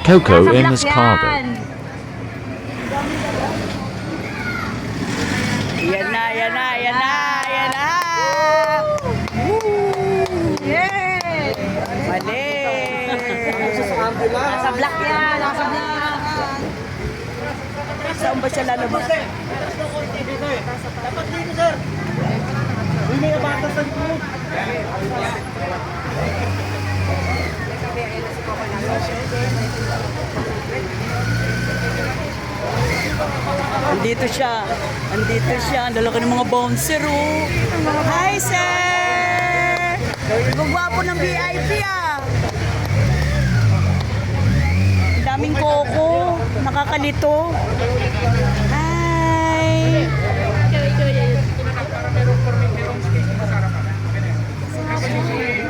Coco in his cargo. Yan na, yan na, yan na, yan na! Yay! Mali! Nasa black yan, nasa black! Saan ba siya lalabas? Dapat dito, sir. Hindi ka bata sa likod. Andito siya. Andito siya. Ang lalaki ng mga bouncer, oh. Hi, sir! Gugwapo ng VIP, ah. Ang daming koko. Nakakalito. Hi!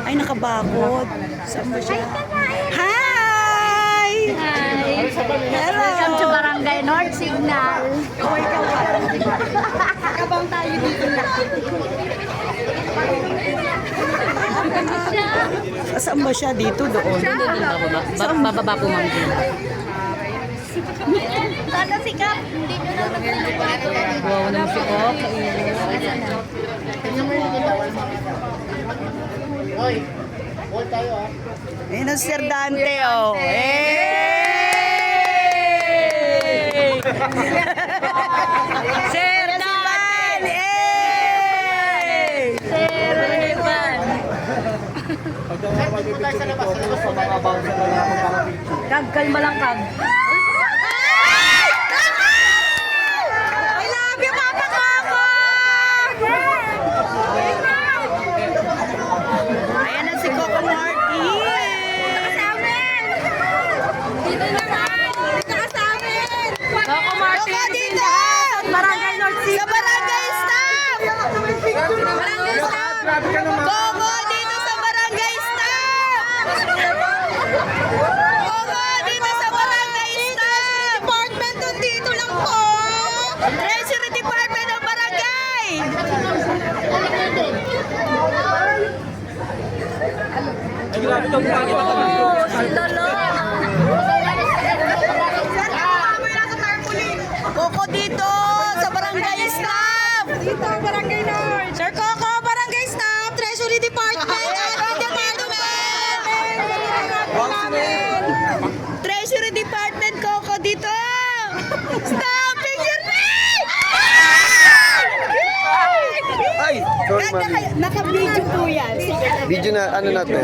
Ay, nakabakod. Saan ba siya? Hi! Hi! Hello! Welcome to Barangay North Signal. Kabang tayo dito na. Saan ba siya? Dito, doon? Bababa po, ma'am. Sana si Kap. Hindi nyo na Wow, naman si Kap. Hoy, hold tayo ha. Ayun ang Sir Dante, oh. Hey! Sir Dante! Hey! Sir Ivan. Dito tayo sa labas sa mga bouncer na lang para picture. Kag, kalma lang, Kag. I love you, Papa Coco! Ayan na si Coco Martin! Dito naman. Dito ka sa amin. Coco Martin. Coco, dito! Barangay North Sa barangay staff! Barangay staff. Grabe ka naman. Coco, dito sa barangay staff! Coco, dito sa barangay staff! Department, dito lang po! Treasury Department ng barangay! Coco dito sa barangay staff! Dito, barangay North! Sir Coco, barangay staff! Treasury Department! Treasury Department, Coco, dito! Stop! Picture me! Ay! Sorry, ma'am. Naka-video po yan. Video na ano natin?